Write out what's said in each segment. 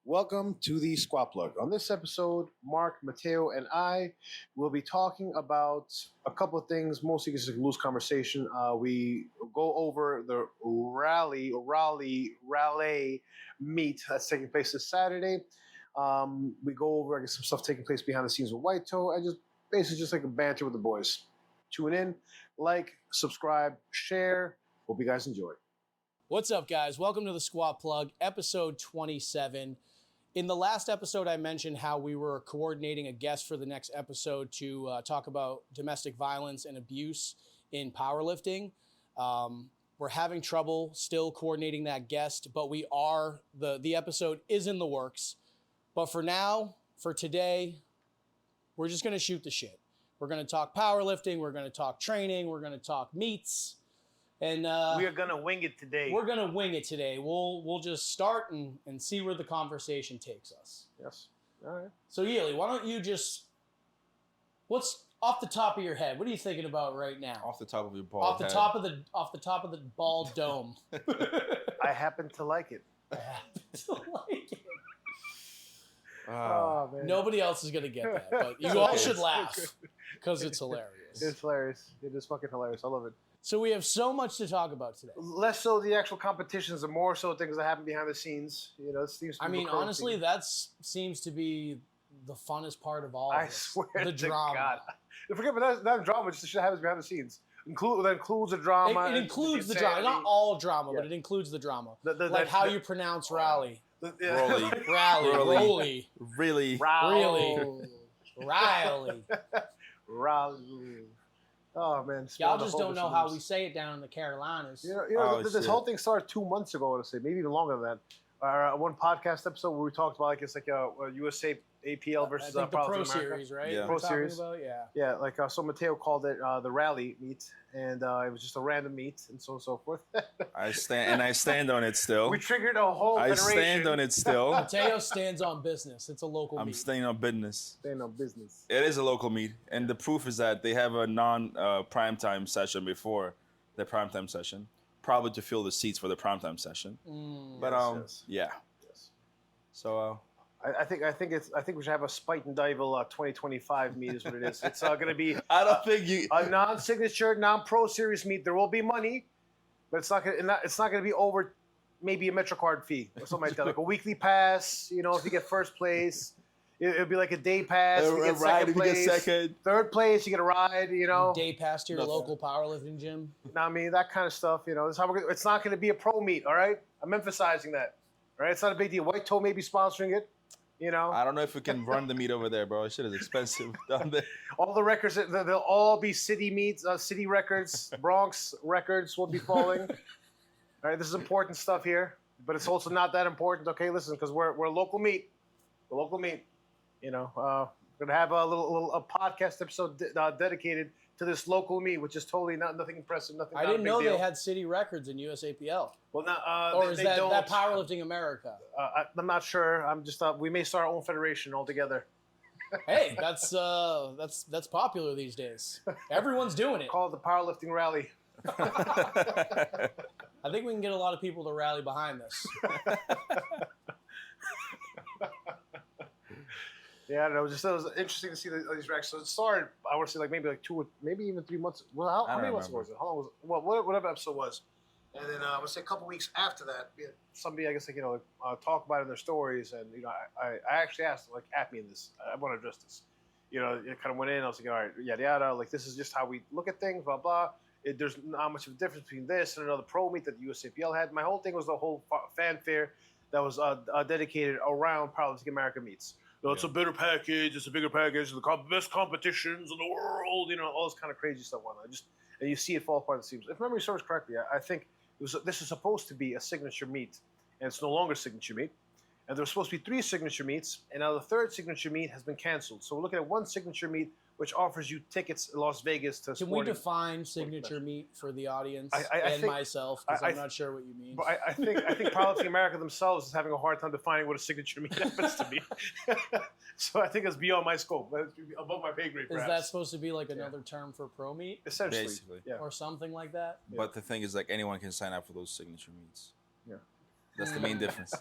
Welcome to the Squat Plug. On this episode, Mark, Mateo, and I will be talking about a couple of things, mostly just a loose conversation. We go over the Raleigh meet that's taking place this Saturday. We go over, I guess, some stuff taking place behind the scenes with White Toe, and just basically just like a banter with the boys. Tune in, like, subscribe, share. Hope you guys enjoy. What's up, guys? Welcome to the Squat Plug, episode 27. In the last episode, I mentioned how we were coordinating a guest for the next episode to talk about domestic violence and abuse in powerlifting. We're having trouble still coordinating that guest, but the episode is in the works. But for now, for today, we're just going to shoot the shit. We're going to talk powerlifting. We're going to talk training. We're going to talk meets. And we are gonna wing it today. We're gonna wing it today. We'll just start and see where the conversation takes us. Yes. All right. So Yealy, why don't you what's off the top of your head? What are you thinking about right now? Off the top of your bald Off the head. top of the bald dome. I happen to like it. I happen to like it. Oh, man. Nobody else is gonna get that, but you all should laugh because it's hilarious. It's hilarious. It is fucking hilarious. I love it. So we have so much to talk about today. Less so the actual competitions, and more so things that happen behind the scenes. You know, it seems. I mean, honestly, that seems to be the funnest part of all of I this. swear The to drama. God. Forget, but that's not drama. Just the shit that happens behind the scenes. That includes the drama. It includes the drama. Not all drama, but it includes the drama. Like how you pronounce Raleigh. Raleigh. Really. Raleigh. Oh man, Y'all just don't know how we say it down in the Carolinas. This whole thing started 2 months ago. I want to say, maybe even longer than that. One podcast episode where we talked about a USA APL versus I think the Pro America. Series, right? Yeah. Pro Series. Yeah. So Mateo called it the Raleigh meet, and it was just a random meet, and so on and so forth. I stand on it still. We triggered a whole I federation. stand on it still. Mateo stands on business. It's a local I'm meet. staying on business. Staying on business. It is a local meet, and the proof is that they have a non-primetime session before the primetime session, probably to fill the seats for the primetime session. But Yes. yeah. Yes. So I think we should have a Spite and Dival 2025 meet is what it is. It's going to be I don't think you. a non-signature, non-pro series meet. There will be money, but it's not going to be over maybe a MetroCard fee or something like that, like a weekly pass. You know, if you get first place, it'll be like a day pass. If you get second place, third place, you get a ride. You know, Day pass to your local powerlifting gym. I mean that kind of stuff. You know, that's how it's not going to be a pro meet. All right, I'm emphasizing that. All right, it's not a big deal. White Toe may be sponsoring it. You know, I don't know if we can run the meet over there, bro. Shit is expensive down there. all the records, they'll all be city meets, city records, Bronx records will be falling. All right, this is important stuff here, but it's also not that important. Okay, listen, because we're a local meet. A local meet. You know, we're going to have a podcast episode dedicated to this local meet, which is totally nothing impressive, nothing. I didn't know they had city records in USAPL. Well, or is that Powerlifting America? I'm not sure. I'm just we may start our own federation altogether. Hey, that's popular these days. Everyone's doing it. Call it the Powerlifting Rally. I think we can get a lot of people to rally behind this. Yeah, I don't know. It was interesting to see these records. So it started, I want to say, maybe even 3 months. Well, how many months ago was it? How long was it? Well, whatever episode was. And then I would say a couple weeks after that, we had somebody, I guess, talk about it in their stories. And, I actually asked them, at me in this. I want to address this. It kind of went in. I was like, all right, yada, yada. This is just how we look at things, blah, blah. There's not much of a difference between this and another pro meet that the USAPL had. My whole thing was the whole fanfare that was dedicated around Powerlifting America meets. It's a better package. It's a bigger package. The best competitions in the world. All this kind of crazy stuff. And you see it fall apart. It seems. If memory serves correctly, I think this is supposed to be a signature meet, and it's no longer a signature meet. And there were supposed to be 3 signature meets, and now the 3rd signature meet has been canceled. So we're looking at one signature meet, which offers you tickets in Las Vegas to. Can we define signature meet for the audience and myself? Because I'm not sure what you mean. But I think Powerlifting America themselves is having a hard time defining what a signature meet happens to be. So I think it's beyond my scope. It's above my pay grade. Is that supposed to be another term for pro meet? Essentially, basically, yeah, or something like that. But the thing is, anyone can sign up for those signature meets. Yeah, that's the main difference.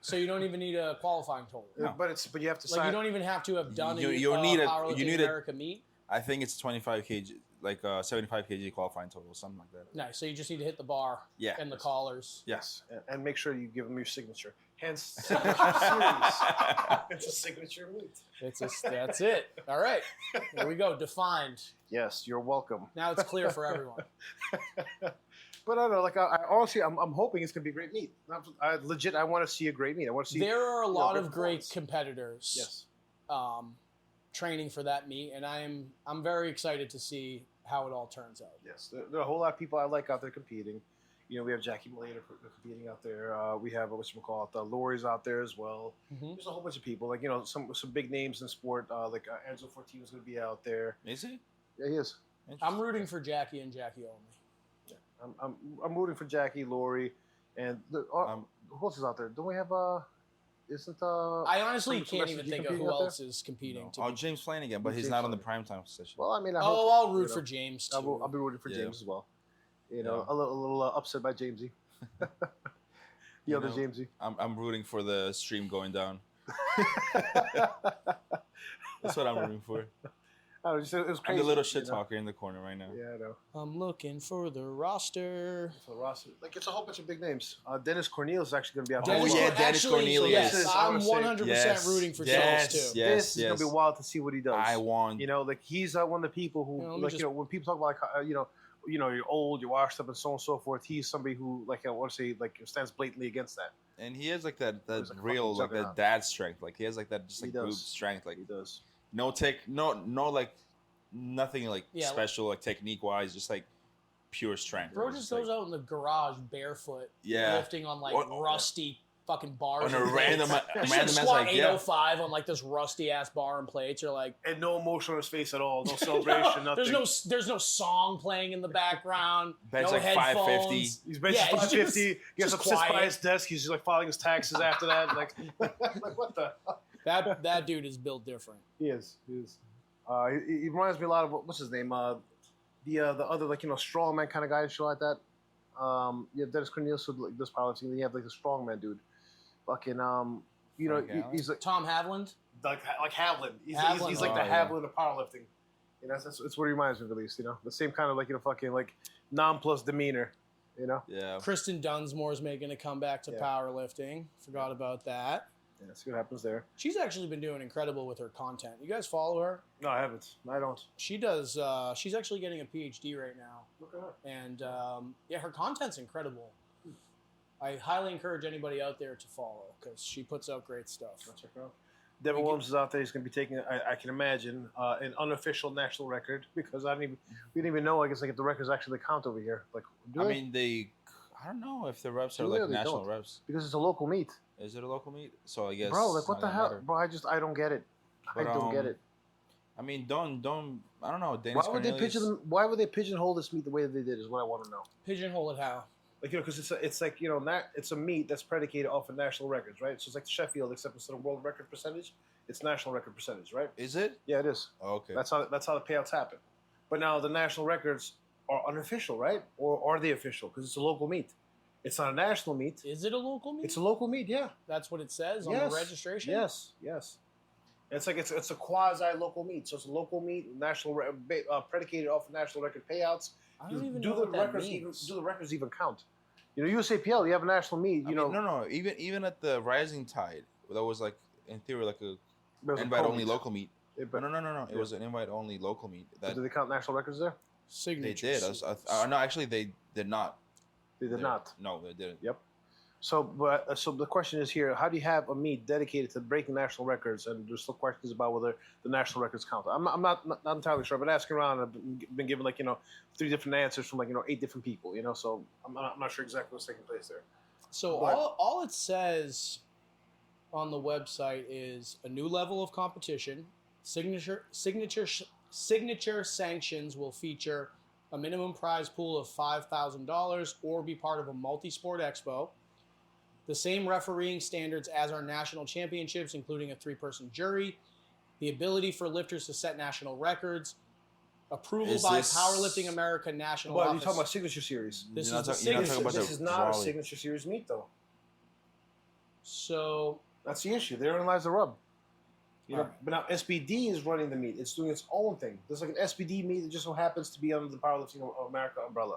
So you don't even need a qualifying total. No. But you have to Like sign. you don't even have to have done You'll need a- Powerlifting you need a- America meet. I think it's 25 kg, like 75 kg qualifying total, something like that. Nice. So you just need to hit the bar Yeah. and the collars. Yes. And make sure you give them your signature. Hence, signature series. It's a signature meet. That's it. All right. There we go. Defined. Yes, you're welcome. Now it's clear for everyone. But I don't know, like I honestly, I'm hoping it's gonna be a great meet. I want to see a great meet. I want to see. There are a lot great of great performance. competitors. Yes. Training for that meet, and I'm very excited to see how it all turns out. Yes, there are a whole lot of people I like out there competing. You know, we have Jackie Malater competing out there. We have Lori's out there as well. Mm-hmm. There's a whole bunch of people, like some big names in sport. Like Angelo Fortino's going to be out there. Is he? Yeah, he is. I'm rooting for Jackie and Jackie only. Yeah. I'm rooting for Jackie, Lori, and who else is out there? Don't we have I honestly some can't even SSG think of competing who out there? else is competing. Oh, James Flanagan, but he's James not on the Flanagan. primetime session. Well, I mean, I hope, I'll root you for know, James too. I'll be rooting for Yeah. James as well. You know, Yeah. a little upset by Jamesy. The You other know, Jamesy. I'm rooting for the stream going down. That's what I'm rooting for. I was just, it was I'm crazy. the little shit you know? talker in the corner right now. Yeah, I know. I'm looking for the roster. So Ross, like it's a whole bunch of big names. Dennis Cornelius is actually going to be out Dennis, there. yeah, Dennis actually, Cornelius. Yes, This is, I I'm would say- 100% Yes, rooting for yes, Dennis too. yes. This is going to be wild to see what he does. I want. You know, like he's one of the people who, You know, let me like just- you know, when people talk about like you're old, you're washed up, and so on and so forth. He's somebody who, like I want to say, like stands blatantly against that. And he has like that He's like a real fucking like that dad strength. Like he has like that just He like does. brute strength. Like He does. no like nothing like Yeah. special like technique wise. Just like pure strength. Bro It's just like, goes out in the garage barefoot, Yeah. lifting on like Or- rusty fucking bars. on a and random plates. You should random squat like yeah. 805 on like this rusty ass bar and plates. You're like, And no emotion on his face at all. No celebration. nothing. there's no song playing in the background. Bench no like headphones. 550. He's benching Yeah, he's 550. Gets just up, sits by quiet. his desk. He's just like filing his taxes after that. Like, like what the? That dude is built different. He is. He is. He reminds me a lot of what's his name? The other like strongman kind of guy and shit like that. Yeah, Dennis Cornelius who like, does powerlifting. Then you have like the strongman dude. Fucking Frank Allen? he's like Tom Havland. Havlin. He's Havlin. like the Oh, yeah. Havlin of powerlifting. You know, that's what he reminds me of, at least. You know, the same kind of like fucking like nonplus demeanor. You know. Yeah. Kristen Dunsmore's making a comeback to Yeah. powerlifting. Forgot about that. Yeah, see what happens there. She's actually been doing incredible with her content. You guys follow her? No, I haven't. I don't. She does. She's actually getting a PhD right now, Look at her. and yeah, her content's incredible. I highly encourage anybody out there to follow because she puts out great stuff. I'll check her out. Devin Williams is out there. He's going to be taking, I can imagine, an unofficial national record because we didn't even know. I guess like if the records actually count over here. Like, do I they? mean I don't know if the reps are Do like they or they national don't? reps. Because it's a local meet, Is it a local meet? So I guess bro. Like what it's the not hell, gonna matter. bro? I don't get it. I But, don't get it. I mean, don't. I don't know. Dennis Why would they Cornelius- Why would they pigeonhole this meet the way that they did? Is what I want to know. Pigeonhole it how? Like because it's like it's a meet that's predicated off of national records, right? So it's like Sheffield, except instead of world record percentage, it's national record percentage, right? Is it? Yeah, it is. Oh, okay. That's how the payouts happen. But now the national records are unofficial, right? Or are they official? Because it's a local meet. It's not a national meet. Is it a local meet? It's a local meet, yeah. That's what it says on Yes. the registration. Yes. It's like it's a quasi local meet. So it's a local meet, predicated off of national record payouts. I don't even do know the what that records means. do the records even count? You know, USAPL, you have a national meet. I You mean, know, no. Even at the Rising Tide, that was like in theory like a there's a invite co only meet. local meet. Yeah, but, No. It Yeah. was an invite only local meet. but That do they count national records there? they Signatures. did. No, actually, they did not. They did not. No, they didn't. Yep. So the question is here: how do you have a meet dedicated to breaking national records? And there's still questions about whether the national records count. I'm not entirely sure. I've been asking around. I've been given 3 different answers from 8 different people. So I'm not sure exactly what's taking place there. So But- all it says on the website is a new level of competition. Signature sanctions will feature a minimum prize pool of $5,000 or be part of a multi-sport expo. The same refereeing standards as our national championships, including a 3-person jury, the ability for lifters to set national records, approval Is by this- Powerlifting America National But Office. you're talking about signature series. This You're is not the you're not signature- talking about This the is not a Raleigh. signature series meet, though. So That's the issue. Therein lies the rub. You know, Alright. but now SBD is running the meet. It's doing its own thing. There's like an SBD meet that just so happens to be under the Powerlifting of America umbrella.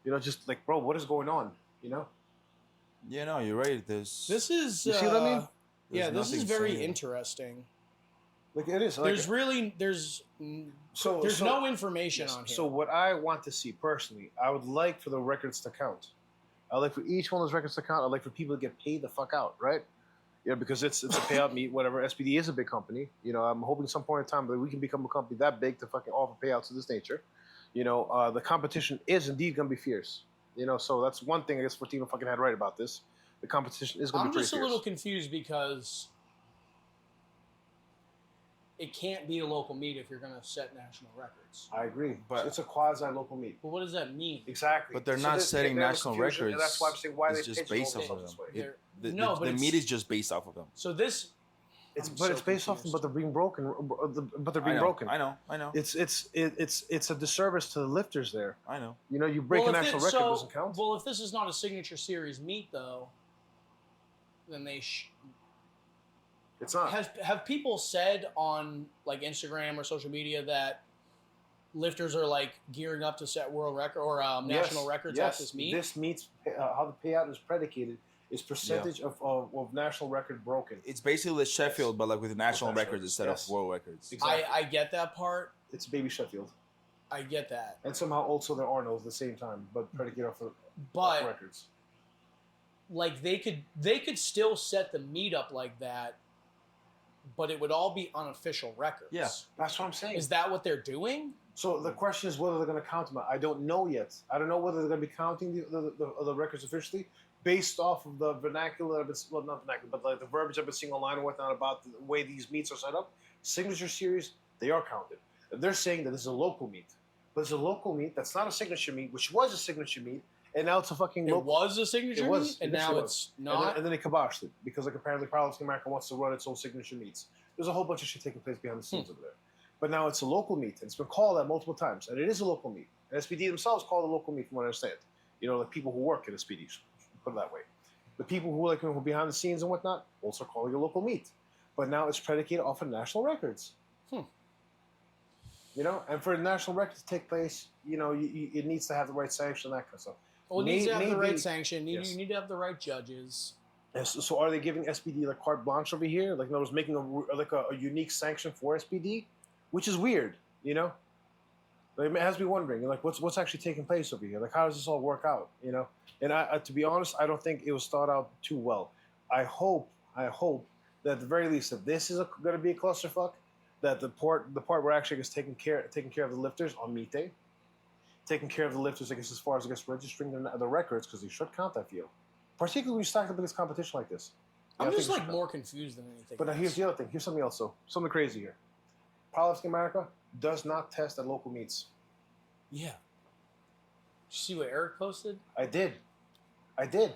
You know, just like, bro, what is going on? You know? Yeah, no, you're right. There's this is You see what I mean? Yeah, There's this is nothing very saying. interesting. Like it is. Like, There's so no information yes. on here. So what I want to see personally, I would like for the records to count. I'd like for each one of those records to count. I'd like for people to get paid the fuck out, right? Yeah, because it's a payout meet, whatever. SBD is a big company. You know, I'm hoping some point in time that we can become a company that big to fucking offer payouts of this nature. You know, the competition is indeed going to be fierce. You know, so that's one thing I guess Fortino fucking had right about this. The competition is going to I'm be pretty just a fierce. little confused because it can't be a local meet if you're going to set national records. I agree, But- but it's a quasi-local meet. But what does that mean? Exactly. But they're So not there's- setting there's national confusion, records. and that's why I'm saying why it's they just pitch based themselves off this of way. them. They're- The No, but the it's- meat is just based off of them. So this, It's I'm but so it's based off them, confused. but they're being broken. But they're I being know, broken. I know. It's a disservice to the lifters there. I know. You know, you break a if national record doesn't count. Well, if this is not a signature series meet, though, then they It's not. have people said on like Instagram or social media that lifters are like gearing up to set world record or national records at this meet. This meets how the payout is predicated is percentage of national record broken. It's basically the Sheffield, but like with national National records instead yes. of world records. Exactly. I get that part. It's baby Sheffield, I get that, and somehow also there are no at the same time, but predicated off of but records. like they could still set the meet up like that, but it would all be unofficial records. Yeah. That's what I'm saying. Is that what they're doing? So the question is whether they're going to count them. I don't know yet. I don't know whether they're going to be counting the records officially based off of the vernacular. Well, not vernacular, but like the verbiage I've been seeing online and whatnot about the way these meets are set up. Signature series, they are counted. They're saying that this is a local meet, but it's a local meet that's not a signature meet, which was a signature meet, and now it's a fucking It local. was a signature It was. meet, and It now actually it's And not. then they kiboshed it because like apparently Powerlifting America wants to run its own signature meets. There's a whole bunch of shit taking place behind the scenes over there. But now it's a local meet. It's been called that multiple times, and it is a local meet. And SBD themselves call it a local meet, from what I understand. You know, the people who work at SBD, put it that way. The people who like who are behind the scenes and whatnot also call it a local meet. But now it's predicated off of national records. You know, and for a national record to take place, you know, it needs to have the right sanction, that kind of stuff. Well, it needs to have the maybe- right sanction. yes. You need to have the right judges. Yes, so are they giving SBD like carte blanche over here? Like, no, making a unique sanction for SBD, which is weird, you know. Like, it has me wondering, like, what's actually taking place over here? Like, how does this all work out, you know? And I to be honest, I don't think it was thought out too well. I hope that at the very least, if this is going to be a clusterfuck, that the part where actually is taking care of the lifters on meet day, taking care of the lifters, I guess, as far as I guess registering the records, because they should count, I feel. Particularly when you stack up against competition like this. I'm I think just it like should more confused than anything. But now else. here's the other thing. Here's something else, though. Something crazy here. Powerlifting America does not test at local meets. Yeah. Did you see what Eric posted? I did.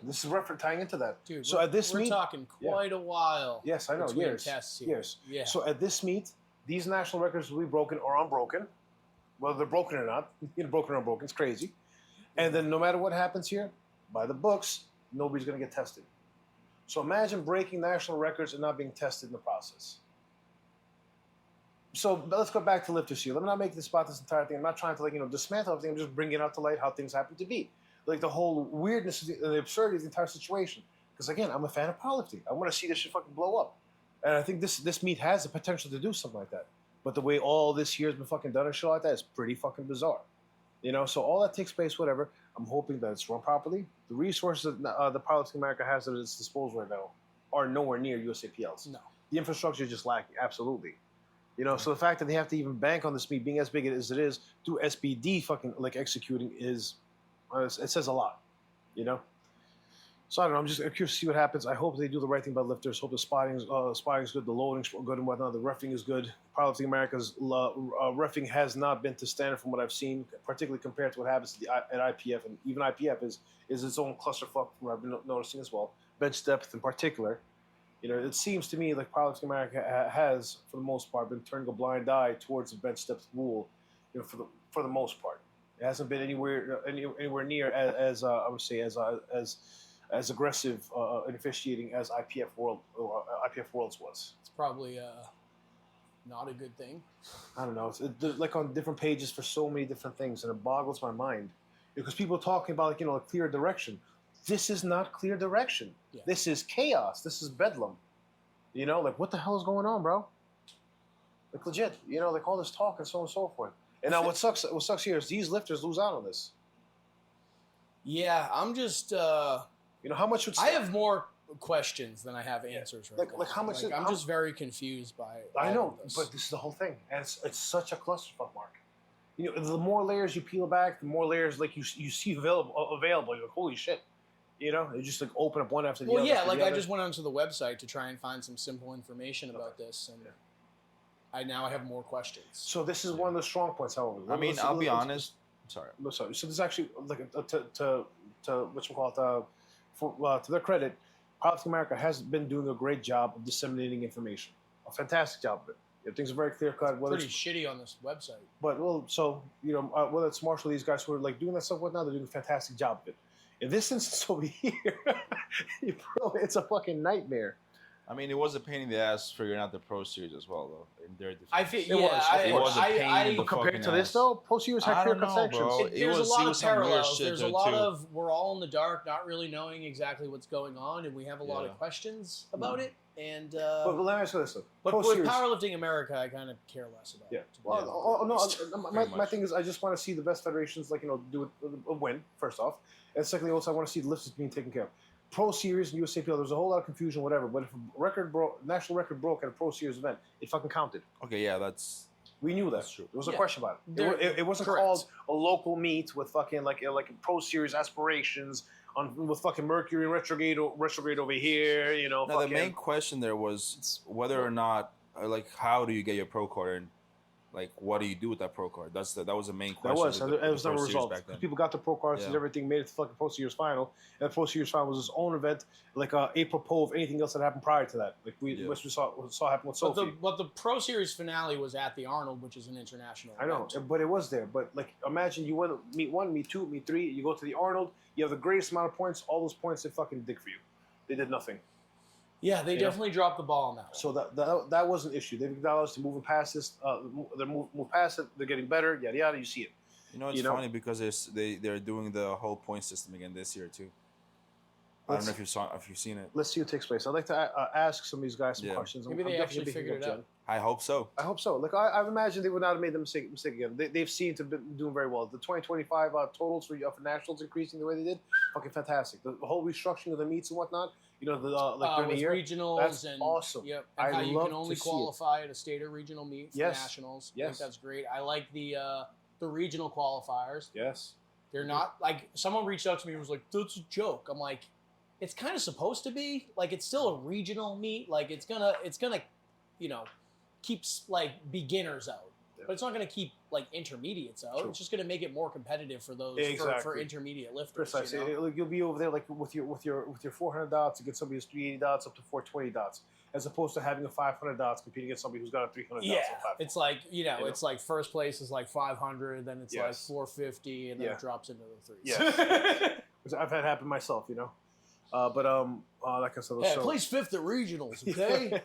This is reference tying into that. Dude, so we're, at this we're meet, talking quite a while. yes, I know, between years, tests here. years. Yeah. So at this meet, these national records will be broken or unbroken, whether they're broken or not. You know, broken or unbroken, it's crazy. And then no matter what happens here, by the books, nobody's going to get tested. So imagine breaking national records and not being tested in the process. So let's go back to lifters here. Let me not make this about this entire thing. I'm not trying to dismantle everything. I'm just bringing out to light how things happen to be. Like the whole weirdness and the absurdity of the entire situation. Because again, I'm a fan of powerlifting. I want to see this shit fucking blow up. And I think this meet has the potential to do something like that. But the way all this year has been fucking done and shit like that is pretty fucking bizarre. You know, so all that takes place, whatever. I'm hoping that it's run properly. The resources that the Powerlifting America has at its disposal right now are nowhere near USAPL's. No. The infrastructure is just lacking, absolutely. You know, so the fact that they have to even bank on this meet being as big as it is through SBD fucking like executing is, it says a lot, you know. So I don't know. I'm just curious to see what happens. I hope they do the right thing by lifters. Hope the spotting is good, the loading's good and whatnot. The reffing is good. Powerlifting America's reffing has not been to standard from what I've seen, particularly compared to what happens at IPF, and even IPF is its own clusterfuck from what I've been noticing as well. Bench depth in particular. You know, it seems to me like Powerlifting America has, for the most part, been turning a blind eye towards the bench depth rule. You know, for the most part, it hasn't been anywhere near as I would say as as aggressive in officiating as IPF Worlds was. It's probably not a good thing. I don't know. It's like on different pages for so many different things, and it boggles my mind because people are talking about like, a clear direction. This is not clear direction. Yeah. This is chaos. This is bedlam. Like what the hell is going on, bro? Like legit. Like all this talk and so on and so forth. And now what sucks here is these lifters lose out on this. Yeah, I'm just. How much would I have more questions than I have answers right now. Like how much? I'm just very confused by. I know, all of this. but this is the whole thing, and it's such a clusterfuck, Mark. The more layers you peel back, the more layers like you see available. You're like, holy shit. You just like open up one after the other. Well, yeah, after like the I other. just went onto the website to try and find some simple information about this, and I have more questions. So this is one of the strong points, however. I mean, I'll be honest. Sorry. No, sorry. So this is actually like to whatchamacallit, to their credit, Powerlifting America has been doing a great job of disseminating information. A fantastic job of it. Things are very clear cut. Pretty shitty on this website. But whether it's Marshall, these guys who are like doing that stuff, whatnot, they're doing a fantastic job of it. In this instance over here, it's a fucking nightmare. I mean, it was a pain in the ass figuring out the Pro Series as well, though. In their defense. I feel It was a pain in the Compared fucking to this ass. though, Pro Series had I clear don't cut know, sections. bro. There's a It lot of was some weird parallels. shit There's a there, lot too. of we're all in the dark, not really knowing exactly what's going on, and we have a lot Yeah. of questions about it. And But let me ask you this though. but Pro with Series, Powerlifting America, I kind of care less about. yeah. It, to be Well, honest. no. My thing is, I just want to see the best federations do a win first off, and secondly, also I want to see the lifters being taken care of. Pro Series and USAPL, there's a whole lot of confusion, whatever. But if a national record broke at a Pro Series event, it fucking counted. Okay, yeah, that's We knew that. That's true. There was a Yeah. question about it. There- It wasn't correct. called a local meet with fucking like a Pro Series aspirations with fucking Mercury retrograde over here. Now, the fucking, main question there was whether or not, how do you get your pro card, and what do you do with that pro card? That was the main that question. was, with and the it was Pro never Series resolved. back then. People got the pro cards and Yeah. everything, made it to fucking Pro Series final, and the Pro Series final was its own event, like apropos of anything else that happened prior to that. Like we saw happen with Sophie. But the Pro Series finale was at the Arnold, which is an international. I know, event. but it was there. But like, imagine you win meet 1, meet 2, meet 3. You go to the Arnold. You have the greatest amount of points. All those points they fucking dig for you. They did nothing. Yeah, they You know? definitely dropped the ball on that. So that was an issue. They've acknowledged to moving past this. They're move past it. They're getting better. Yada yada. You see it. It's funny because they're doing the whole point system again this year too. I don't know if you've seen it. Let's see what takes place. I'd like to ask some of these guys some Yeah. questions. Maybe they definitely actually picking figured up it out. Jen. I hope so. I hope so. Like I've imagined they would not have made the mistake again. They've seemed to be doing very well. The 2025 totals for nationals increasing the way they did, fucking fantastic. The whole restructuring of the meets and whatnot. During the With year, regionals that's and awesome. Yep, and I how you love can only to see it. qualify at a state or regional meet for Yes. nationals. I Yes. think that's great. I like the regional qualifiers. Yes. They're not like someone reached out to me and was like, "That's a joke." I'm like, it's kind of supposed to be like it's still a regional meet. Like it's gonna keep like beginners out. Yeah. But it's not going to keep like intermediates out. True. It's just going to make it more competitive for those Exactly. for intermediate lifters. Precisely. You know? You'll be over there like with your 400 dots to get somebody who's 380 dots up to 420 dots, as opposed to having a 500 dots competing against somebody who's got a 300 Yeah, dots. on platform. it's like know? it's like first place is like 500, then it's like Yes. 450, and then Yeah. it drops into the threes. Yes. Which I've had happen myself, Like I said, Yeah, so, place fifth at regionals, okay?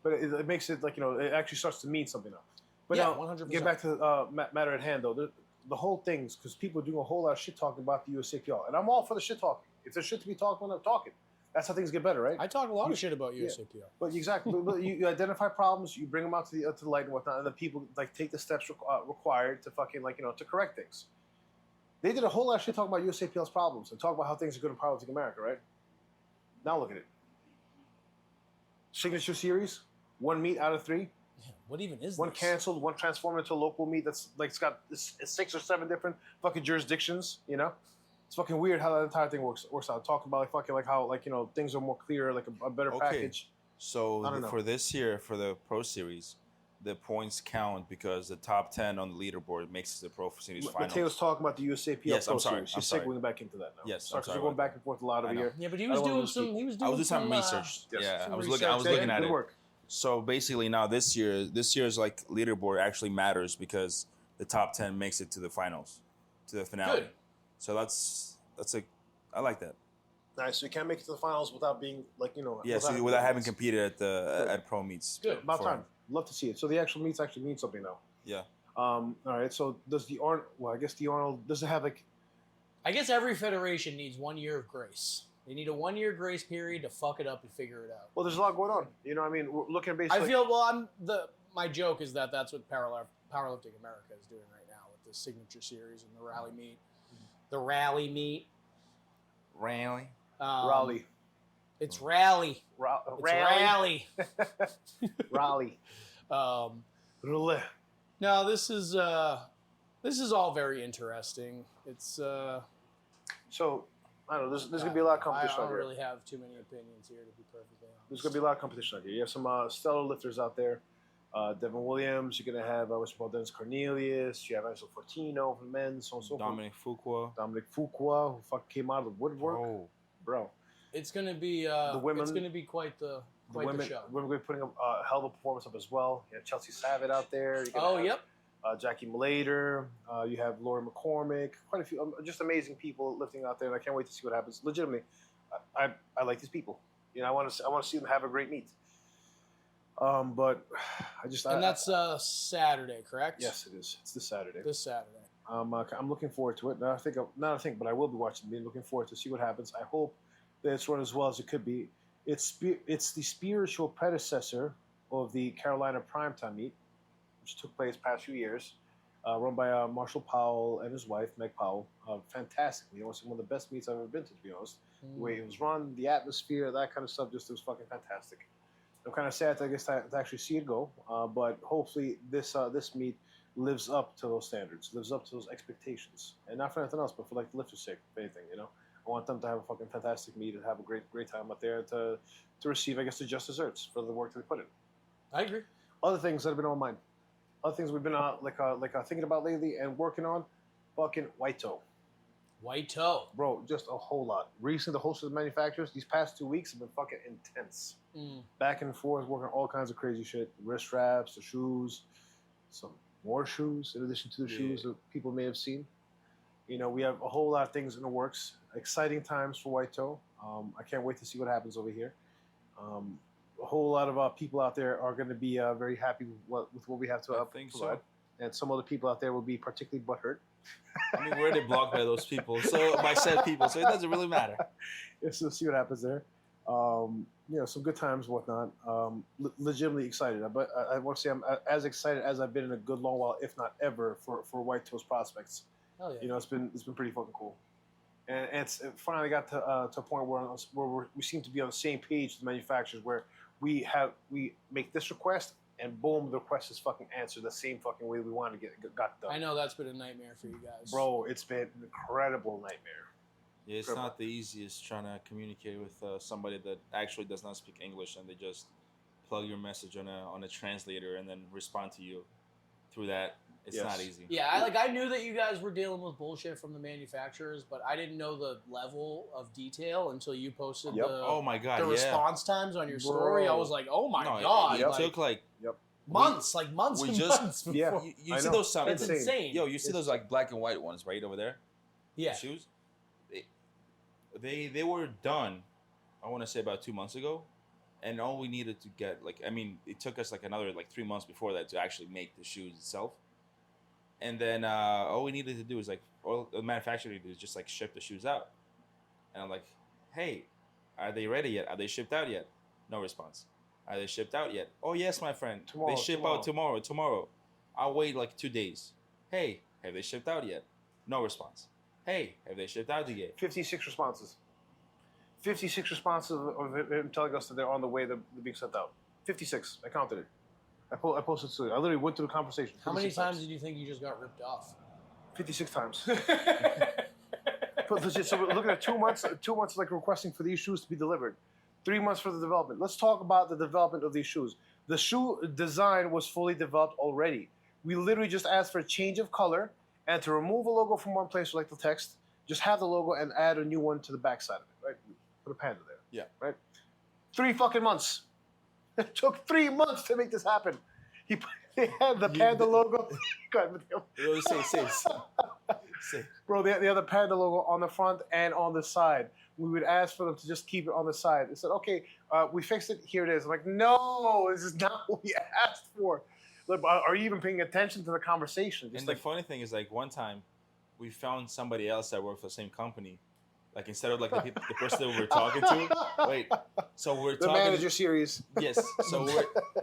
but it makes it it actually starts to mean something now. But Yeah, now, 100%. get back to the matter at hand, though. The whole thing's because people are doing a whole lot of shit talking about the USAPL, and I'm all for the shit talking. If there's shit to be talked about, I'm talking. That's how things get better, right? I talk a lot of shit about USAPL. But exactly, but you identify problems, you bring them out to the light and whatnot, and then people take the steps required to fucking to correct things. They did a whole lot of shit talking about USAPL's problems and talk about how things are good in Powerlifting America, right? Now look at it. Signature series, 1 meet out of 3. Yeah, what even is One this? canceled, one transformed into a local meet that's it's got 6 or 7 different fucking jurisdictions. It's fucking weird how that entire thing works out. Talk about how things are more clear, like a better Okay. package. So I don't know. for this year, for the Pro Series, the points count because the top 10 on the leaderboard makes it the Pro Series finals. Mateo's talking about the USAPL Yes, Pro I'm sorry, Series. I'm She's sorry. segueing back into that now. Yes, sorry, I'm sorry you're going about back and forth a lot I over know. here. Yeah, but he I was don't doing wanna some. speak. He was I doing was just having some, research. Yes. Yeah, some I was research. looking at Good it. work. So basically, now this year's like leaderboard actually matters because the top 10 makes it to the finals, to the finale. Good. So I like that. Nice. So you can't make it to the finals without being Yeah, so without having competed at pro meets. Good. About time. Love to see it. So the actual meets actually mean something now. Yeah. All right. So does the Arnold? Well, I guess the Arnold does it have like? I guess every federation needs 1 year of grace. They need a 1 year grace period to fuck it up and figure it out. Well, there's a lot going on. You know what I mean? We're looking at basically. I feel my joke is that's what Powerlifting America is doing right now with the signature series and the Raleigh meet. The Raleigh meet. Raleigh. Raleigh. It's Raleigh. Raleigh. Raleigh. Raleigh. No, this is all very interesting. It's So I don't know. There's gonna be a lot of competition I out don't here. really have too many opinions here, to be perfectly honest. There's gonna be a lot of competition out here. You have some stellar lifters out there. Devin Williams. You're gonna have what's called Dennis Cornelius. You have Angelo Fortino for the men. So on and so forth. Dominic Fuqua, who fucking came out of the woodwork, bro. It's gonna be The women- It's gonna be quite the show. We're going to be putting a hell of a performance up as well. You have Chelsea Savitt out there. Yep. Jackie Malater. You have Lori McCormick. Quite a few just amazing people lifting out there, and I can't wait to see what happens. Legitimately, I like these people. You know, I want to see them have a great meet. But I just And that's Saturday, correct? yes, it is. It's this Saturday. This Saturday. I'm looking forward to it. But I will be watching. Be looking forward to see what happens. I hope that it's run as well as it could be. It's the spiritual predecessor of the Carolina Primetime meet, which took place past few years, run by Marshall Powell and his wife Meg Powell. Fantastic. You know, it's one of the best meets I've ever been to be honest. The way it was run, the atmosphere, that kind of stuff, just it was fucking fantastic. I'm kind of sad, I guess, to actually see it go, but hopefully this meet lives up to those standards, lives up to those expectations, and not for anything else, but for like the lifters' sake, if anything, you know. I want them to have a fucking fantastic meet and have a great time up there to receive, I guess, the just desserts for the work that they put in. I agree. Other things that have been on my mind, other things we've been thinking about lately and working on, fucking white toe. White toe. Bro, just a whole lot. Recently, the host of the manufacturers, these past 2 weeks have been fucking intense. Back and forth, working on all kinds of crazy shit. Wrist straps, the shoes, some more shoes in addition to the shoes that people may have seen. You know, we have a whole lot of things in the works. Exciting times for white toe. I can't wait to see what happens over here. A whole lot of people out there are going to be very happy with what we have to provide. So. And some other people out there will be particularly butthurt. I mean, we're already blocked by those people, so by said people, so it doesn't really matter. So see what happens there. You know, some good times, whatnot. Legitimately excited, but I want to say I'm as excited as I've been in a good long while, if not ever, for white toes prospects. Hell yeah. You know, it's been pretty fucking cool, and it finally got to a point where we seem to be on the same page with the manufacturers, where we make this request. And boom, the request is fucking answered the same fucking way we wanted to got done. I know that's been a nightmare for you guys. Bro, it's been an incredible nightmare. Yeah, it's not the easiest trying to communicate with somebody that actually does not speak English, and they just plug your message on a translator and then respond to you through that. It's not easy. Yeah, I knew that you guys were dealing with bullshit from the manufacturers, but I didn't know the level of detail until you posted the response times on your story. I was like, oh my god. It took months and months before. Yeah, you see those It's insane. Yo, you see those like black and white ones right over there? Yeah. The shoes? They were done, I want to say about 2 months ago. And all we needed to get, it took us another 3 months before that to actually make the shoes itself. And then all we needed to do is all the manufacturer did is just ship the shoes out. And I'm like, hey, are they ready yet? Are they shipped out yet? No response. Are they shipped out yet? Oh yes, my friend. They ship out tomorrow. I'll wait 2 days. Hey, have they shipped out yet? No response. Hey, have they shipped out yet? 56 responses. 56 responses of him telling us that they're on the way, they're being sent out. 56. I counted it. I posted it to you. I literally went through the conversation. How many times did you think you just got ripped off? 56 times. But legit, so we're looking at 2 months. 2 months requesting for these shoes to be delivered. 3 months for the development. Let's talk about the development of these shoes. The shoe design was fully developed already. We literally just asked for a change of color and to remove a logo from one place, like the text, just have the logo and add a new one to the back side of it, right? Put a panda there. Yeah. Right? 3 fucking months. It took 3 months to make this happen. They had the panda logo. Say. Bro, they had the Panda logo on the front and on the side. We would ask for them to just keep it on the side. They said, okay, we fixed it. Here it is. I'm like, no, this is not what we asked for. Like, are you even paying attention to the conversation? Just And like, the funny thing is, like, one time, we found somebody else that worked for the same company. Like, instead of, like, the person that we were talking to. Wait. So we're the talking... manager series. Yes.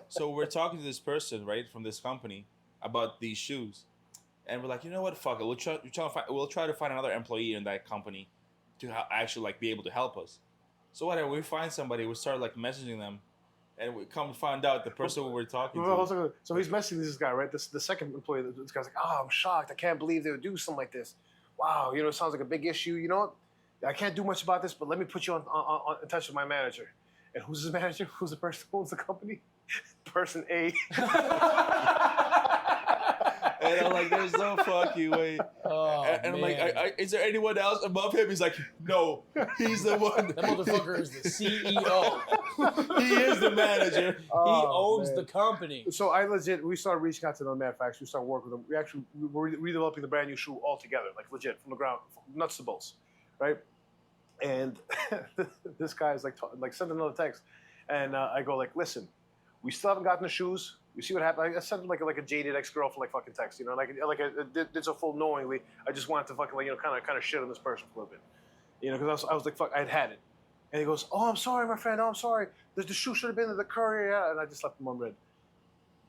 So we're talking to this person, right, from this company about these shoes. And we're like, you know what? Fuck it. We'll try to find another employee in that company to actually, like, be able to help us. So whatever. We find somebody. We start, like, messaging them. And we come to find out the person we were talking to. So he's messaging this guy, right? The second employee. This guy's like, oh, I'm shocked. I can't believe they would do something like this. Wow, it sounds like a big issue. You know what? I can't do much about this, but let me put you on in touch with my manager. And who's his manager? Who's the person who owns the company? Person A. And I'm like, there's no fucking way. Oh, and I'm like, is there anyone else above him? He's like, no, he's the one. That motherfucker is the CEO. He is the manager. He owns the company. So we started reaching out to the manufacturer. We started working with them. We were redeveloping the brand new shoe altogether, like legit from the ground, nuts to bolts, right? And this guy is like send another text, and I go like, listen, we still haven't gotten the shoes. We see what happened. I sent him like a jaded ex-girlfriend like fucking text, like I did so full knowingly. I just wanted to fucking kind of shit on this person for a little bit, because I was like, fuck, I'd had it. And he goes, oh, I'm sorry, my friend. Oh, I'm sorry. The shoe should have been in the courier. Yeah. And I just left him on red.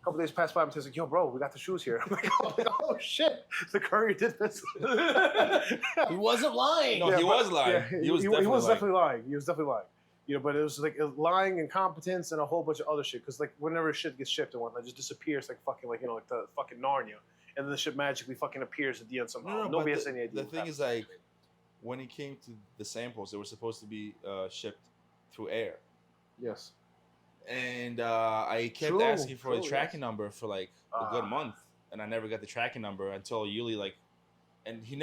A couple days passed by, and he's like, yo, bro, we got the shoes here. I'm like, oh, shit. The courier did this. He wasn't lying. No, he was lying. Yeah, he was definitely lying. He was definitely lying. But it was like lying, incompetence, and a whole bunch of other shit. Because like whenever shit gets shipped and whatnot, it just disappears like fucking like the fucking Narnia, and then the shit magically fucking appears at the end somehow. Nobody has any idea. The thing is, like, when it came to the samples, they were supposed to be shipped through air. Yes. And I kept asking for the tracking number for like a good month, and I never got the tracking number until Yuli like. And he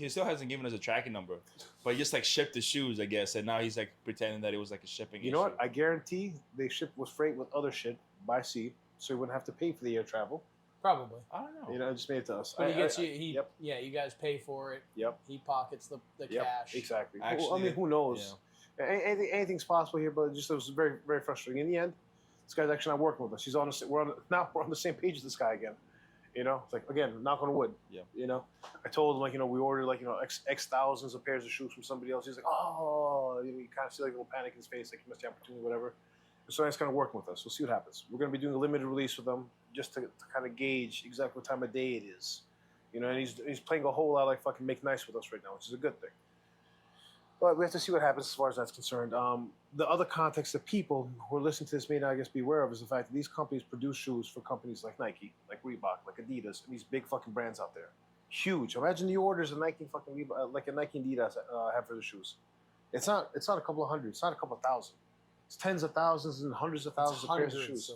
still hasn't given us a tracking number, but he just like shipped the shoes, I guess, and now he's like pretending that it was like a shipping issue. You know what? I guarantee they shipped with freight with other shit by sea, so he wouldn't have to pay for the air travel. Probably. I don't know. It just made it to us. But you guys pay for it. Yep. He pockets the cash. Exactly. Actually, who knows? Yeah. Anything's possible here, but it was very, very frustrating. In the end, this guy's actually not working with us. We're on the same page as this guy again. It's like, again, knock on wood. Yeah. I told him, we ordered, X thousands of pairs of shoes from somebody else. He's like, oh, you kind of see, a little panic in his face, like he missed the opportunity, whatever. So he's kind of working with us. We'll see what happens. We're going to be doing a limited release with them just to kind of gauge exactly what time of day it is. And he's playing a whole lot like fucking make nice with us right now, which is a good thing. But we have to see what happens as far as that's concerned. The other context that people who are listening to this may not, I guess, be aware of is the fact that these companies produce shoes for companies like Nike, like Reebok, like Adidas, and these big fucking brands out there. Huge. Imagine the orders a Nike fucking Reebok, like a Nike and Adidas have for the shoes. It's not a couple of hundred. It's not a couple of thousand. It's tens of thousands and hundreds of thousands of pairs of shoes.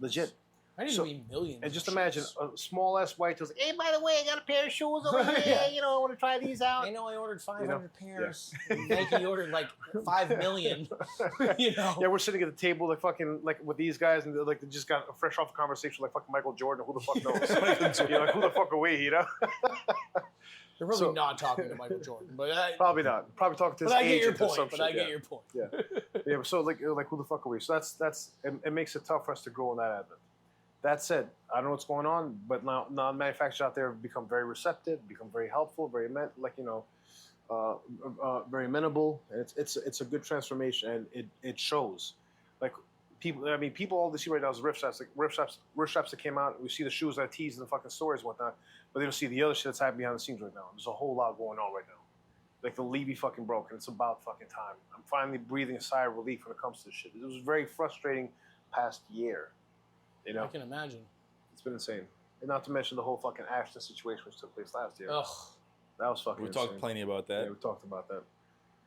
Legit. I didn't mean millions. And just imagine a small ass white goes, hey, by the way, I got a pair of shoes over here. I want to try these out. I know I ordered 500 pairs. Nike ordered like 5 million. Yeah, we're sitting at the table like fucking like with these guys, and they just got a fresh off conversation like fucking Michael Jordan. Who the fuck knows? Like who the fuck are we? They're really not talking to Michael Jordan, but probably not. Probably talking to his agent. I get your point. Yeah. So like who the fuck are we? So that's it makes it tough for us to grow in that advent. That said, I don't know what's going on, but now manufacturers out there have become very receptive, become very helpful, very very amenable. And it's a good transformation, and it shows. Like people all they see right now is riff straps that came out. We see the shoes that teased in the fucking stores and whatnot, but they don't see the other shit that's happening behind the scenes right now. There's a whole lot going on right now. Like the Levy fucking broke, and it's about fucking time. I'm finally breathing a sigh of relief when it comes to this shit. It was very frustrating past year. I can imagine. It's been insane. And not to mention the whole fucking Ashton situation which took place last year. Ugh. That was fucking insane. We talked plenty about that. Yeah, we talked about that.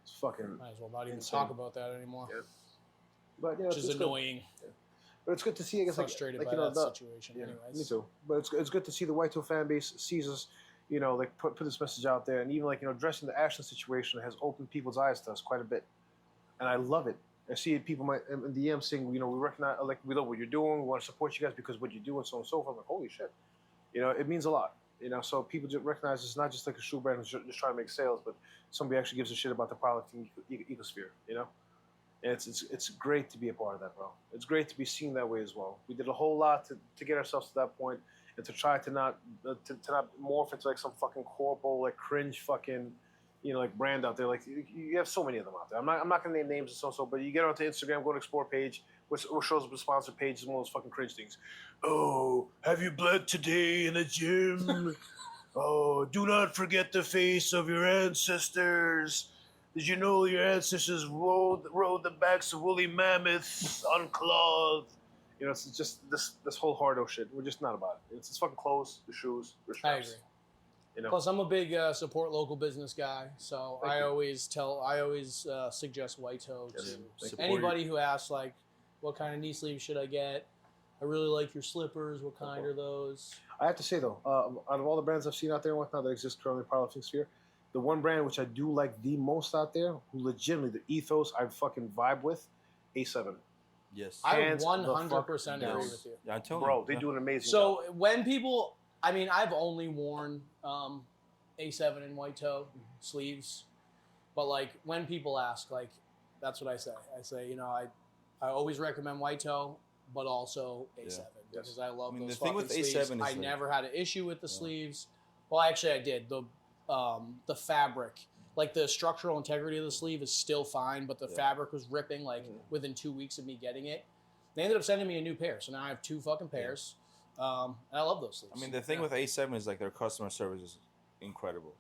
It's fucking might as well not even insane. talk about that anymore. Yeah. But which is annoying. Yeah. But it's good to see, I guess, frustrated by that situation. Yeah, anyways. me too. But it's good to see the White Toe fan base sees us, put this message out there, and even addressing the Ashton situation has opened people's eyes to us quite a bit, and I love it. I see people in DM saying, we recognize, we love what you're doing, we want to support you guys because what you do, and so on and so forth. I'm like, holy shit. It means a lot. You know, so people just recognize it's not just like a shoe brand who's just trying to make sales, but somebody actually gives a shit about the powerlifting ecosphere. You know, and it's great to be a part of that, bro. It's great to be seen that way as well. We did a whole lot to get ourselves to that point, and to try to not morph into like some fucking corporal, like cringe fucking, like brand out there. Like you have so many of them out there. I'm not gonna name names and so, but you get onto Instagram, go to Explore page, which shows up the sponsored page, is one of those fucking cringe things. Oh, have you bled today in the gym? Oh, do not forget the face of your ancestors. Did you know your ancestors rode the backs of woolly mammoths unclothed? It's just this whole hardo shit. We're just not about it. It's fucking clothes, the shoes, the straps. I agree. Plus, I'm a big support local business guy, so I always suggest White Toe to anybody who asks, like, what kind of knee sleeves should I get? I really like your slippers. What kind are those? I have to say, though, out of all the brands I've seen out there and whatnot that exist currently in the powerlifting sphere, the one brand which I do like the most out there, who legitimately, the ethos I fucking vibe with, A7. Yes. I 100% agree with you. Yeah, I tell you. Bro, they do an amazing job. So when people, I've only worn A7 and White Toe sleeves, but like when people ask, like, that's what I say. I say, I always recommend White Toe, but also A7 because I love those the thing fucking with sleeves. A7 is I never had an issue with the sleeves. Well, actually, I did. The fabric, like the structural integrity of the sleeve is still fine, but the fabric was ripping like within 2 weeks of me getting it. They ended up sending me a new pair, so now I have 2 fucking pairs. And I love those sleeves. The thing with A7 is like their customer service is incredible.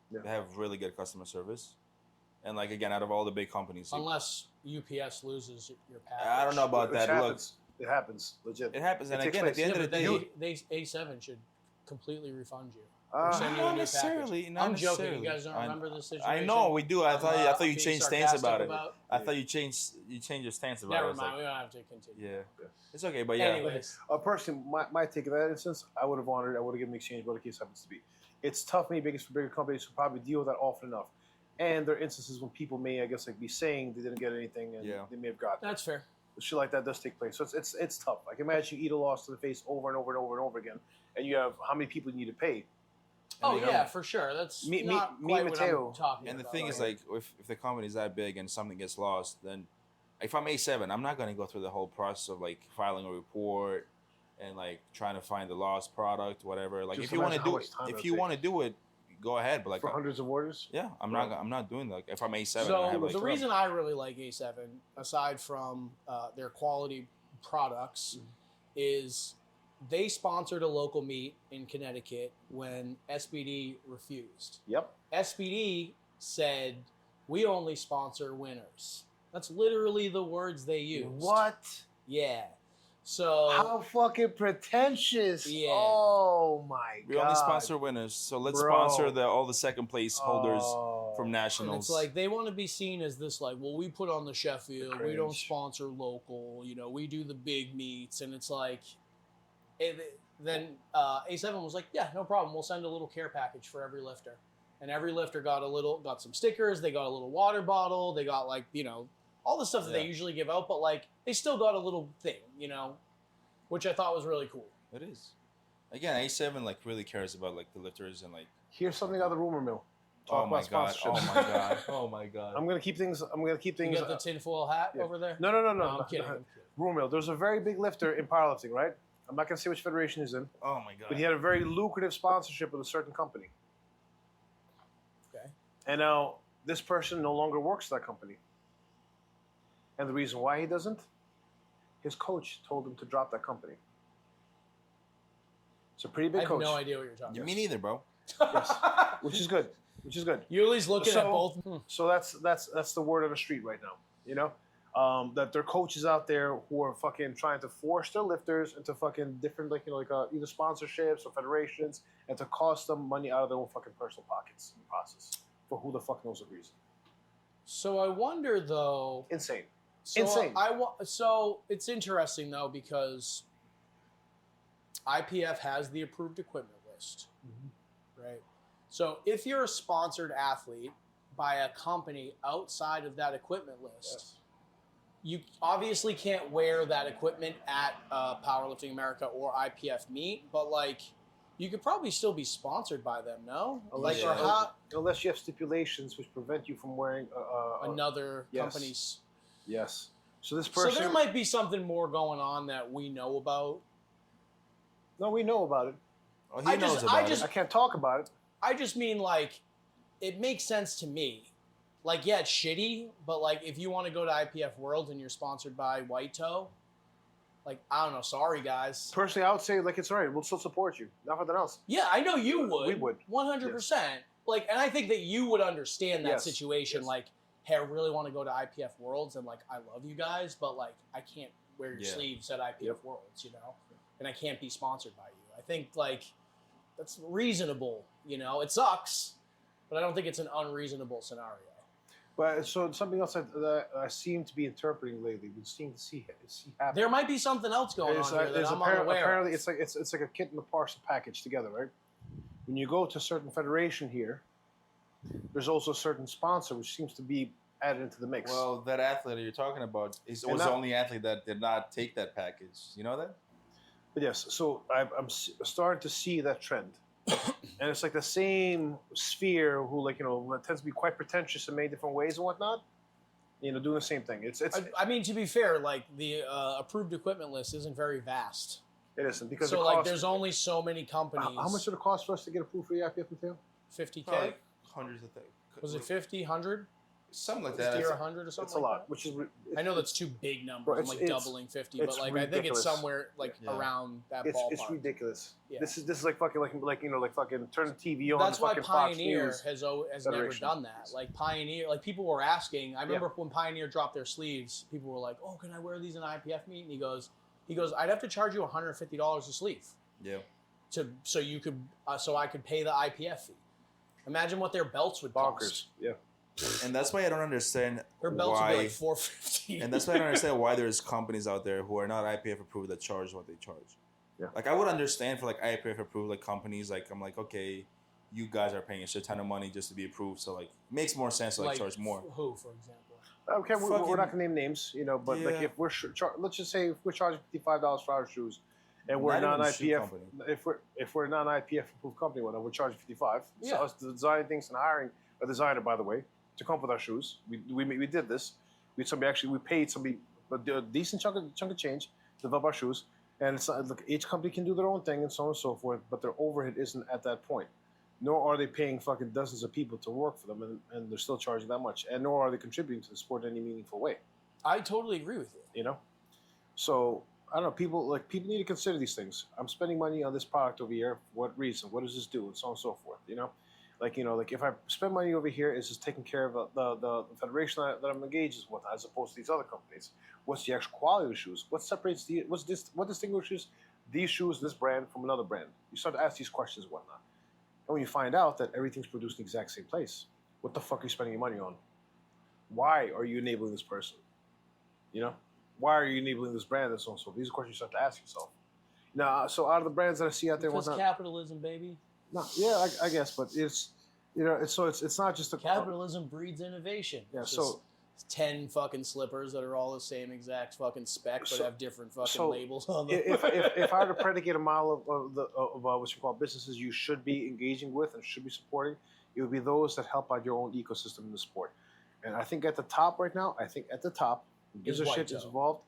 Yeah. They have really good customer service. And like, again, out of all the big companies. Unless UPS loses your package. I don't know about that. It happens. Legit. It happens. And again, at the end of the day. A7 should completely refund you. Not necessarily. I'm joking. You guys don't remember this situation? I know we do. I thought you changed stance about it. I thought you changed your stance about it. Never mind. We don't have to continue. Yeah, it's okay. But yeah. Anyways, personally, my take of that instance, I would have honored. I would have given the exchange, whatever the case happens to be. It's tough, maybe biggest for bigger companies who probably deal with that often enough. And there are instances when people may, I guess, like be saying they didn't get anything, and they may have got. That's fair. Shit like that does take place, so it's tough. I can imagine you eat a loss to the face over and over and over and over again, and you have how many people you need to pay. Oh yeah, for sure. That's not quite what I'm talking and the about. thing is, like, if the company's that big and something gets lost, then if I'm A7, I'm not going to go through the whole process of like filing a report and like trying to find the lost product, whatever. Like, if you want to do it, go ahead. But like for hundreds of orders, I'm not doing that. Like, if I'm A7, so I have, like, the reason I really like A7, aside from their quality products, is they sponsored a local meet in Connecticut when SBD refused. Yep. SBD said, "We only sponsor winners." That's literally the words they used. What? Yeah. So how fucking pretentious. Yeah. Oh my god. We only sponsor winners, so let's sponsor all the second place holders from nationals. And it's like they want to be seen as this, like, well, we put on the Sheffield, we don't sponsor local, we do the big meets, and it's like, then A7 was like, yeah, no problem, we'll send a little care package for every lifter, and every lifter got some stickers, they got a little water bottle, they got like all the stuff that they usually give out, but like they still got a little thing, which I thought was really cool. It is. Again, A7 like really cares about like the lifters and like. Here's something out of the rumor mill. Oh my god! Oh my god! Oh my god! I'm gonna keep things. You got the tinfoil hat over there? No. I'm kidding. Rumor mill. There's a very big lifter in powerlifting, right? I'm not gonna say which federation he's in. Oh my god! But he had a very lucrative sponsorship with a certain company. Okay. And now this person no longer works for that company. And the reason why he doesn't, his coach told him to drop that company. It's a pretty big coach. I have no idea what you're talking about. Me neither, bro. Yes. Which is good. You're at least looking at both. So that's the word on the street right now. That there are coaches out there who are fucking trying to force their lifters into fucking different, either sponsorships or federations, and to cost them money out of their own fucking personal pockets in the process for who the fuck knows the reason. So I wonder though. Insane. So So it's interesting though because IPF has the approved equipment list, right? So if you're a sponsored athlete by a company outside of that equipment list, you obviously can't wear that equipment at Powerlifting America or IPF meet, but like You could probably still be sponsored by them, no? Unless, Like, or how unless you have stipulations which prevent you from wearing another yes. company's. Yes. So this person. So there might be something more going on that we know about. No, we know about it. Oh, he knows about it. I can't talk about it. I just mean, like, it makes sense to me. Like, yeah, it's shitty, but, like, if you want to go to IPF World and you're sponsored by White Toe, like, I don't know, sorry, guys. Personally, I would say, like, it's all right. We'll still support you. Nothing else. Yeah, I know you would. We would. 100%. Like, and I think that you would understand that Yes. situation. Yes. Like, hey, I really want to go to IPF Worlds, and, like, I love you guys, but, like, I can't wear your sleeves at IPF Worlds, you know? And I can't be sponsored by you. I think, like, that's reasonable, you know? It sucks, but I don't think it's an unreasonable scenario. But so something else that I seem to be interpreting lately, we seem to see happen. There might be something else going on here that I'm unaware apparently, of. it's like a kit and a parcel package together, right? When you go to a certain federation here, there's also a certain sponsor which seems to be added into the mix. Well, that athlete you're talking about was the only athlete that did not take that package. You know that? But yes, so I'm starting to see that trend. And it's like the same sphere who, like, you know, tends to be quite pretentious in many different ways and whatnot. You know, doing the same thing. It's. I mean, to be fair, like, the approved equipment list isn't very vast. It isn't because so, it like, costs, there's only so many companies. How much did it cost for us to get approved for the IPF material? 50K? Like hundreds of things. Was it 50, 100? Something like 50 that. or 100 or something? It's a lot, which is. I know that's two big numbers. Bro, I'm like doubling 50, but like ridiculous. I think it's somewhere like around that ballpark. It's ridiculous. Yeah. This is like fucking like you know, like fucking turn the TV on. That's why fucking Fox Pioneer News has never Federation. done that. Like Pioneer, like people were asking. I remember when Pioneer dropped their sleeves, people were like, "Oh, can I wear these in IPF meet?" And he goes, "I'd have to charge you $150 a sleeve." Yeah. So you could so I could pay the IPF fee. Imagine what their belts would bonkers. cost. Yeah. And that's why I don't understand Their belts why. would be like $450. And that's why I don't understand why there's companies out there who are not IPF approved that charge what they charge. Yeah. Like, I would understand for like IPF approved like companies. Like, I'm like, okay, you guys are paying a shit ton of money just to be approved. So like, it makes more sense to like charge more. Who, for example? Okay, we're not gonna name names, you know, but like if we're let's just say if we're charging $55 for our shoes, and we're non-IPF, if we're a non-IPF approved company, we're charging $55. Yeah. So us designing things and hiring a designer, by the way, to come up with our shoes. We did this. We paid somebody a decent chunk of change to develop our shoes, and it's not, look, each company can do their own thing and so on and so forth, but their overhead isn't at that point. Nor are they paying fucking dozens of people to work for them, and they're still charging that much. And nor are they contributing to the sport in any meaningful way. I totally agree with you. You know, so I don't know. People need to consider these things. I'm spending money on this product over here. For what reason? What does this do? And so on and so forth. You know, like if I spend money over here, is this taking care of the federation that I'm engaged with, as opposed to these other companies? What's the actual quality of the shoes? What separates what distinguishes these shoes, this brand, from another brand? You start to ask these questions and whatnot. And when you find out that everything's produced in the exact same place, what the fuck are you spending your money on? Why are you enabling this person? You know? Why are you enabling this brand and so on and so forth? These are questions you have to ask yourself. Now, so out of the brands that I see out there, because capitalism, baby. No, yeah, I guess, but it's, you know, it's not just a capitalism breeds innovation. Yeah, it's so 10 fucking slippers that are all the same exact fucking spec, but have different fucking labels on them. If I were to predicate a model of what you call businesses you should be engaging with and should be supporting, it would be those that help out your own ecosystem in the sport. And I think at the top right now, gives a shit is involved.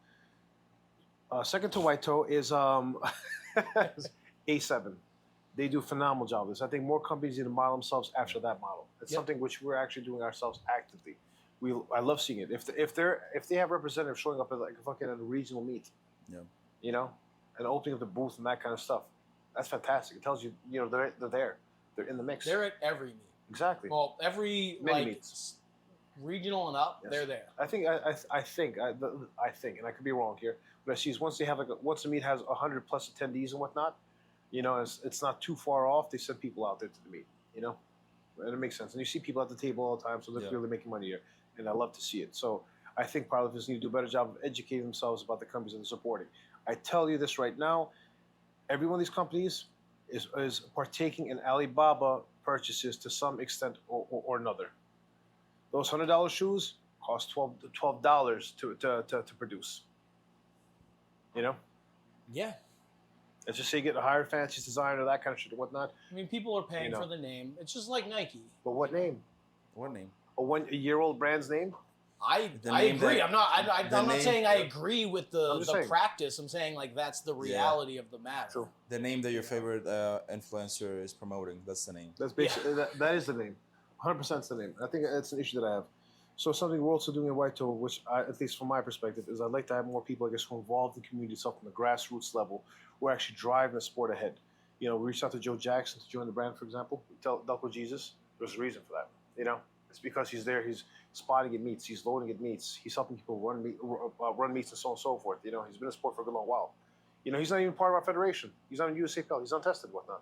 Second to White Toe is A7. They do a phenomenal job of this. I think more companies need to model themselves after that model. It's something which we're actually doing ourselves actively. I love seeing it. If they have representatives showing up at like fucking at a regional meet, you know, and opening up the booth and that kind of stuff, that's fantastic. It tells you, you know, they're there, they're in the mix. They're at every meet. Exactly. Well, every many meets, regional and up, they're there. I think, and I could be wrong here, but I see is once a meet has 100 plus attendees and whatnot, you know, it's not too far off. They send people out there to the meet, you know, and it makes sense. And you see people at the table all the time, so they're clearly making money here, and I love to see it. So I think powerlifters need to do a better job of educating themselves about the companies that they're supporting. I tell you this right now, every one of these companies is partaking in Alibaba purchases to some extent or another. Those $100 shoes cost $12 to produce. You know? Yeah. Let's just say you get a higher fancy design or that kind of shit or whatnot. I mean, people are paying You know. for the name. It's just like Nike. But what name? What name? A year-old brand's name? I name agree. that- I'm not name- saying I agree with I'm just the saying. practice. I'm saying like that's the reality of the matter. True. The name that your favorite influencer is promoting. That's the name. That's basically that is the name. 100% is the name. I think it's an issue that I have. So something we're also doing in White Toe, which at least from my perspective, is I'd like to have more people, I guess, who are involved in the community itself on the grassroots level, who are actually driving the sport ahead. You know, we reached out to Joe Jackson to join the brand, for example. Delco Jesus. There's a reason for that. You know, it's because he's there. He's spotting at meets. He's loading at meets. He's helping people run meets and so on and so forth. You know, he's been in sport for a good long while. You know, he's not even part of our federation. He's not in USAPL. He's untested, whatnot.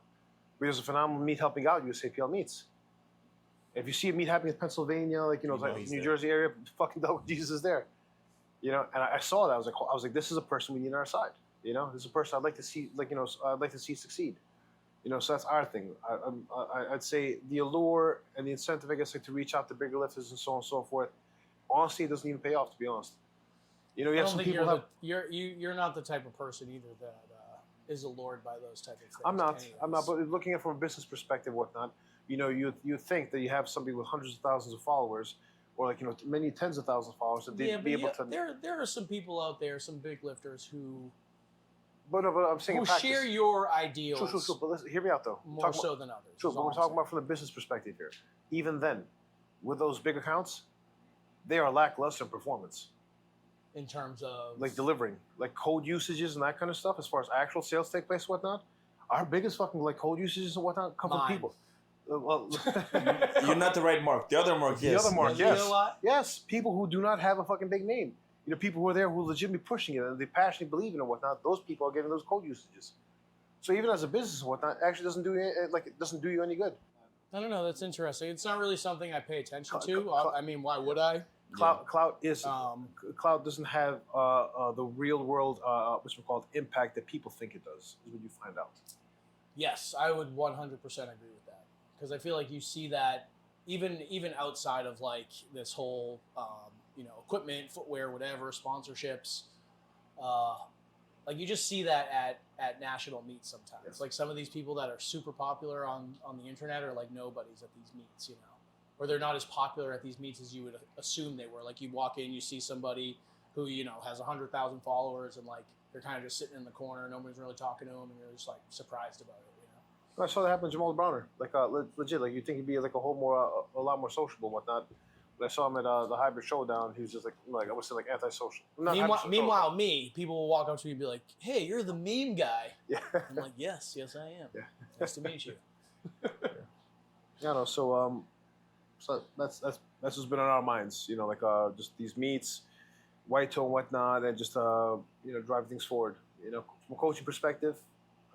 But there's a phenomenal meet helping out USAPL meets. If you see a meet happening in Pennsylvania, like like he's New there. Jersey area, fucking Delco Jesus is there. You know, and I saw that. I was like, this is a person we need on our side. You know, this is a person I'd like to see, I'd like to see succeed. You know, so that's our thing. I'd say the allure and the incentive, I guess, like to reach out to bigger lifters and so on and so forth. Honestly, it doesn't even pay off, to be honest. You know, you I have don't some think people you're not the type of person either that is allured by those type of things. I'm not. anyways. But looking at it from a business perspective, whatnot, you know, you think that you have somebody with hundreds of thousands of followers, or like many tens of thousands of followers that they'd be able to. There are some people out there, some big lifters who But I'm saying in practice. share your ideals True. But listen, hear me out though. more so than others. True, is but all we're I'm talking saying. about from the business perspective here. Even then, with those big accounts, they are lackluster in performance. in terms of Like delivering, like code usages and that kind of stuff, as far as actual sales take place, whatnot. Our biggest fucking like code usages and whatnot come from Mine. people. Well, You're not the right Mark. The other Mark, The yes. other Mark, You yes. know what? yes, people who do not have a fucking big name. You know, people who are there who are legitimately pushing it and they passionately believe in it and whatnot. Those people are getting those code usages. So even as a business and whatnot, it actually doesn't do you it doesn't do you any good. I don't know. That's interesting. It's not really something I pay attention to. Cl- I mean, why would I? Cloud is cloud doesn't have the real world what's it called impact that people think it does. Is what you find out. Yes, I would 100% agree with that because I feel like you see that even outside of like this whole equipment, footwear, whatever sponsorships. Like you just see that at national meets sometimes. Yes. Like some of these people that are super popular on the internet are like nobodies at these meets, or they're not as popular at these meets as you would assume they were. Like you walk in, you see somebody who has 100,000 followers, and like they're kind of just sitting in the corner, nobody's really talking to them, and you're just like surprised about it. I saw that happen to Jamal Browner. Like legit, like you think he'd be like a lot more sociable and whatnot. But I saw him at the Hybrid Showdown. He was just like I would say like antisocial. Not hybrid Meanwhile, people will walk up to me and be like, "Hey, you're the meme guy." Yeah. I'm like, "Yes, I am. Yeah. Nice to meet you." Yeah, no. So that's what's been on our minds. Just these meets, White Toe and whatnot, and just drive things forward. From a coaching perspective,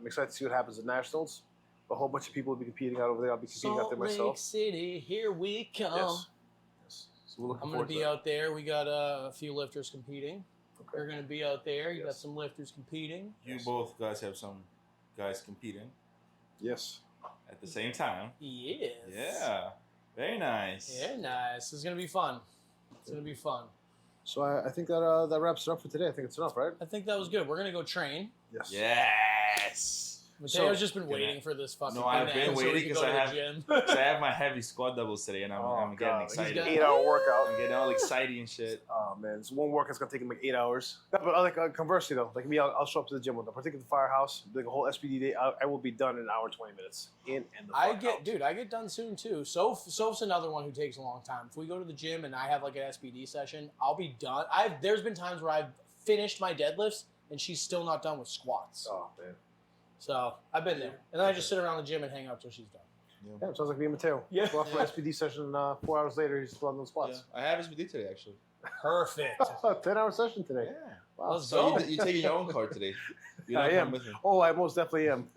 I'm excited to see what happens at nationals. A whole bunch of people will be competing out over there. I'll be competing out there Salt Lake myself. City, here we come. Yes. So we're looking I'm forward going to to be that. out there. We got a few lifters competing. Okay. You're going to be out there. You got Yes. some lifters competing. You both guys have some guys competing Yes. at the same time. Yes. Yeah. Very nice. Yeah, nice. It's going to be fun. It's going to be fun. So I think that wraps it up for today. I think it's enough, right? I think that was good. We're going to go train. Yes. Yes. Mateo's just been Can I- waiting for this fucking No, I've thing been so we waiting can 'cause go I to have- the gym. So I have my heavy squat doubles today, and I'm getting God. excited. He's got- 8-hour workout. I'm getting all excited and shit. Oh man, it's one workout's gonna take him like 8 hours. But conversely though, like me, I'll show up to the gym with them. Particularly the firehouse, like a whole SPD day. I will be done in an hour and 20 minutes. In and the fuck out. I get done soon too. Soph's another one who takes a long time. If we go to the gym and I have like an SPD session, I'll be done. There's been times where I've finished my deadlifts and she's still not done with squats. Oh man. So I've been there. And then I just sit around the gym and hang out till she's done. Yeah, it sounds like me and Mateo. Yeah. Go off for SPD session. 4 hours later, he's still on those squats. I have SBD today, actually. Perfect. 10-hour session today. Yeah. Wow. Let's So go. you're taking your own card today. You're not I am. coming with me. Oh, I most definitely am.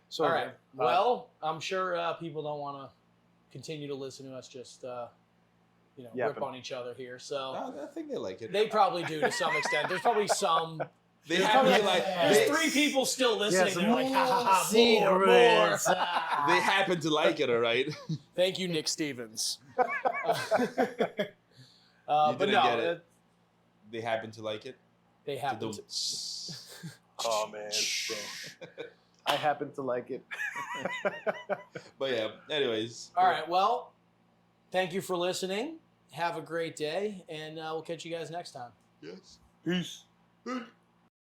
So, All right. Well, I'm sure people don't want to continue to listen to us just rip Yapping. on each other here. So No, I think they like it. they probably do to some extent. There's probably some. They There's, happen probably, to like. there's They, 3 people still listening. Yes, They're like, ha ha ha, secrets. more. they happen to like it, all right. Thank you, Nick Stevens. You But didn't no, get it. They happen to like it. they happen To to. Oh man, bro. I happen to like it. But yeah, anyways. All right. Well, thank you for listening. Have a great day, and we'll catch you guys next time. Yes. Peace.